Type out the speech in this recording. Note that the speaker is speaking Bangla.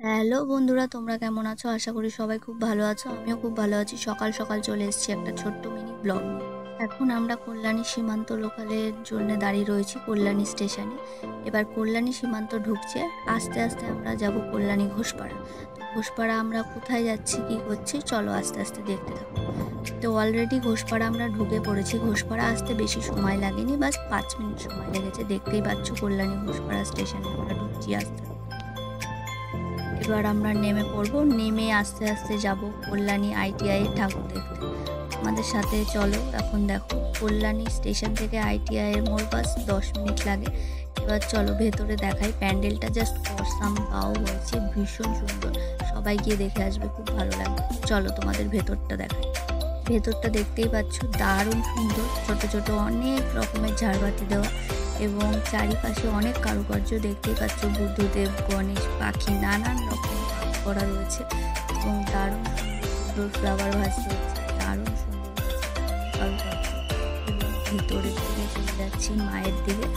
হ্যালো বন্ধুরা, তোমরা কেমন আছো? আশা করি সবাই খুব ভালো আছো। আমিও খুব ভালো আছি। সকাল সকাল চলে এসেছি একটা ছোট্ট মিনি ব্লগ নিয়ে। এখন আমরা কল্যাণী সীমান্ত লোকালের জন্য দাঁড়িয়ে রয়েছি কল্যাণী স্টেশনে। এবার কল্যাণী সীমান্ত ঢুকছে, আস্তে আস্তে আমরা যাব কল্যাণী ঘোষপাড়া। তো ঘোষপাড়া আমরা কোথায় যাচ্ছি, কি করছি, চলো আস্তে আস্তে দেখতে থাকো। তো অলরেডি ঘোষপাড়া আমরা ঢুকে পড়েছি। ঘোষপাড়া আসতে বেশি সময় লাগেনি, বাস 5 মিনিট সময় লেগেছে। দেখতেই পাচ্ছ কল্যাণী ঘোষপাড়া স্টেশনে আমরা ঢুকছি আস্তে। এবার আমরা নেমে পড়বো, নেমে আস্তে আস্তে যাব কল্যাণী ITI ঠাকুর দেখতে। আমাদের সাথে চলো। এখন দেখো কল্যাণী স্টেশন থেকে ITI এর মোড় বাস 10 মিনিট লাগে। এবার চলো ভেতরে দেখাই। প্যান্ডেলটা জাস্ট অসাম, পাও হয়েছে, ভীষণ সুন্দর। সবাই গিয়ে দেখে আসবে, খুব ভালো লাগবে। চলো তোমাদের ভেতরটা দেখাই। ভেতরটা দেখতেই পাচ্ছ, দারুণ সুন্দর। ছোট ছোট অনেক রকমের ঝাড়বাতি দেওয়া এবং চারিপাশে অনেক কারুকার্য দেখতেই পাচ্ছ। বুদ্ধদেব, গণেশ, পাখি, নানান রকম করা রয়েছে এবং দারুণ সুন্দর ফ্লাওয়ার ভাস রয়েছে, দারুণ সুন্দর কারুকার্য। এবং ভিতরের দিকে চলে যাচ্ছি মায়ের দিকে।